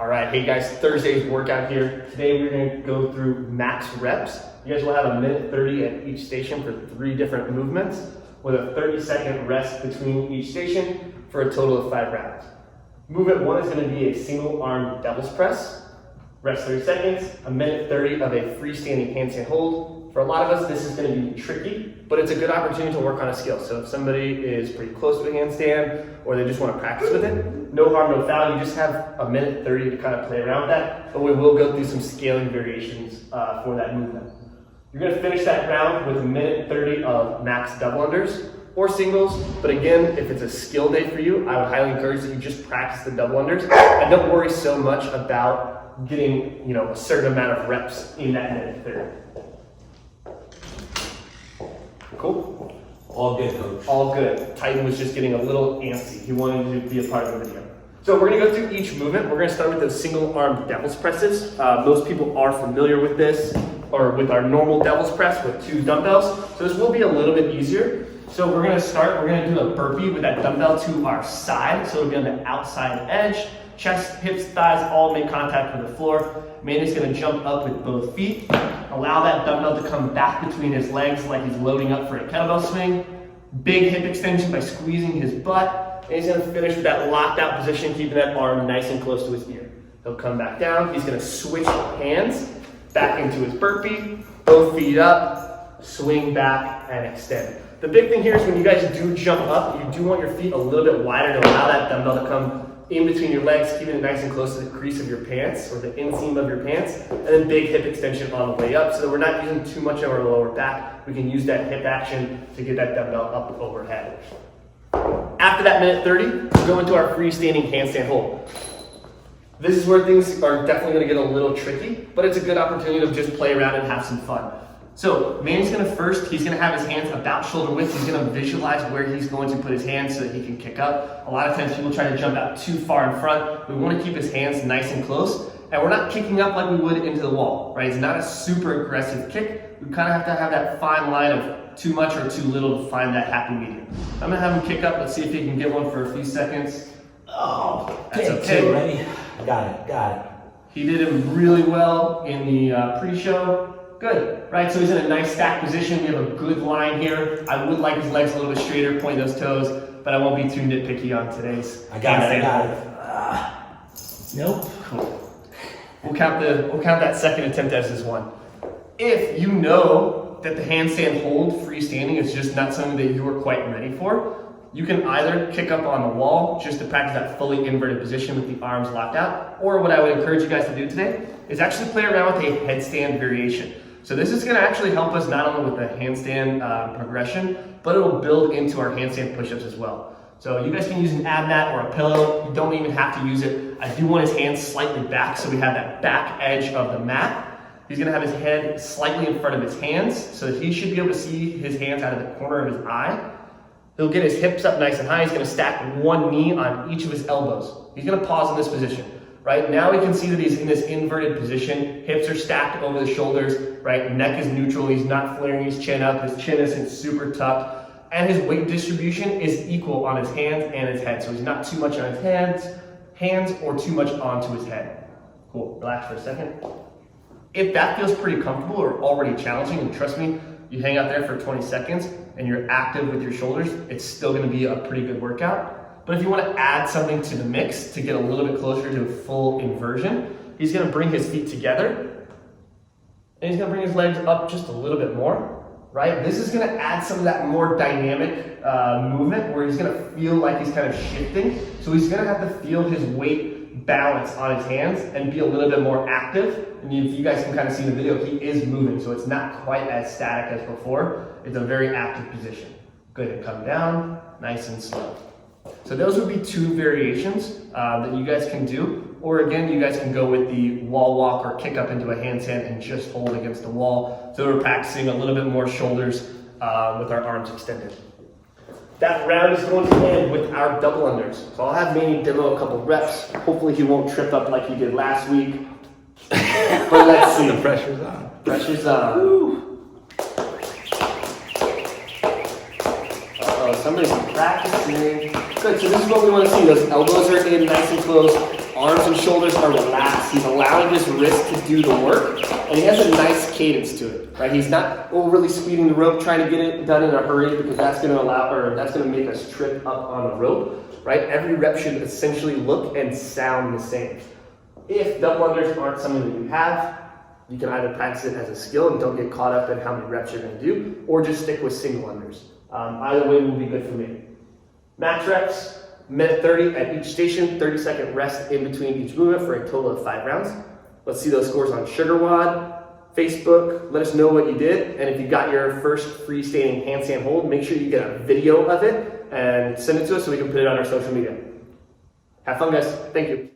All right, hey guys, Thursday's workout here. Today we're gonna go through max reps. You guys will have 1:30 at each station for 3 different movements with a 30-second rest between each station for a total of 5 rounds. Movement 1 is gonna be a single arm devil's press. Rest 30 seconds, 1:30 of a freestanding handstand hold. For a lot of us, this is gonna be tricky, but it's a good opportunity to work on a skill. So if somebody is pretty close to a handstand or they just wanna practice with it, no harm, no foul. You just have 1:30 to kind of play around with that, but we will go through some scaling variations for that movement. You're gonna finish that round with 1:30 of max double unders or singles, but again, if it's a skill day for you, I would highly encourage that you just practice the double unders and don't worry so much about getting, a certain amount of reps in that 1:30. Cool? All good, coach. All good. Titan was just getting a little antsy. He wanted to be a part of the video. So we're gonna go through each movement. We're gonna start with those single arm devil's presses. Most people are familiar with this, or with our normal devil's press with 2 dumbbells. So this will be a little bit easier. So we're gonna do a burpee with that dumbbell to our side. So it'll be on the outside edge. Chest, hips, thighs all make contact with the floor. Manny's gonna jump up with both feet. Allow that dumbbell to come back between his legs like he's loading up for a kettlebell swing. Big hip extension by squeezing his butt. And he's gonna finish with that locked out position, keeping that arm nice and close to his ear. He'll come back down. He's gonna switch hands back into his burpee. Both feet up, swing back and extend. The big thing here is when you guys do jump up, you do want your feet a little bit wider to allow that dumbbell to come in between your legs, keeping it nice and close to the crease of your pants or the inseam of your pants, and then big hip extension on the way up so that we're not using too much of our lower back. We can use that hip action to get that dumbbell up overhead. After that 1:30, we'll go into our freestanding handstand hold. This is where things are definitely gonna get a little tricky, but it's a good opportunity to just play around and have some fun. So Manny's he's gonna have his hands about shoulder width. He's gonna visualize where he's going to put his hands so that he can kick up. A lot of times people try to jump out too far in front. We wanna keep his hands nice and close, and we're not kicking up like we would into the wall, right? It's not a super aggressive kick. We kind of have to have that fine line of too much or too little to find that happy medium. I'm gonna have him kick up. Let's see if he can get one for a few seconds. Oh, that's okay. Ready? Got it. He did him really well in the pre-show. Good, right? So he's in a nice stack position. We have a good line here. I would like his legs a little bit straighter, point those toes, but I won't be too nitpicky on today's. I got it. Nope. Cool. We'll count that second attempt as his one. If you know that the handstand hold freestanding is just not something that you are quite ready for, you can either kick up on the wall just to practice that fully inverted position with the arms locked out, or what I would encourage you guys to do today is actually play around with a headstand variation. So this is gonna actually help us not only with the handstand progression, but it will build into our handstand push-ups as well. So you guys can use an ab mat or a pillow. You don't even have to use it. I do want his hands slightly back so we have that back edge of the mat. He's gonna have his head slightly in front of his hands so that he should be able to see his hands out of the corner of his eye. He'll get his hips up nice and high. He's gonna stack one knee on each of his elbows. He's gonna pause in this position. Right, now we can see that he's in this inverted position. Hips are stacked over the shoulders, right? Neck is neutral. He's not flaring his chin up. His chin isn't super tucked. And his weight distribution is equal on his hands and his head. So he's not too much on his hands or too much onto his head. Cool, relax for a second. If that feels pretty comfortable or already challenging, and trust me, you hang out there for 20 seconds and you're active with your shoulders, it's still gonna be a pretty good workout. But if you want to add something to the mix to get a little bit closer to a full inversion, he's going to bring his feet together and he's going to bring his legs up just a little bit more, right? This is going to add some of that more dynamic movement where he's going to feel like he's kind of shifting. So he's going to have to feel his weight balance on his hands and be a little bit more active. And if you guys can kind of see in the video, he is moving. So it's not quite as static as before. It's a very active position. Good, and come down, nice and slow. So those would be 2 variations that you guys can do. Or again, you guys can go with the wall walk or kick up into a handstand and just hold against the wall. So we're practicing a little bit more shoulders with our arms extended. That round is going to end with our double unders. So I'll have Manny demo a couple reps. Hopefully he won't trip up like he did last week. But let's see. The pressure's on. Pressure's on. Woo. Somebody's practicing. Good, so this is what we want to see. Those elbows are in nice and close. Arms and shoulders are relaxed. He's allowing his wrist to do the work, and he has a nice cadence to it, right? He's not overly speeding the rope, trying to get it done in a hurry, because that's going to make us trip up on the rope, right? Every rep should essentially look and sound the same. If double unders aren't something that you have, you can either practice it as a skill and don't get caught up in how many reps you're going to do, or just stick with single unders. Either way will be good for me. Max reps, minute 30 at each station, 30-second rest in between each movement for a total of 5 rounds. Let's see those scores on SugarWOD, Facebook. Let us know what you did, and if you got your first freestanding handstand hold, make sure you get a video of it and send it to us so we can put it on our social media. Have fun, guys. Thank you.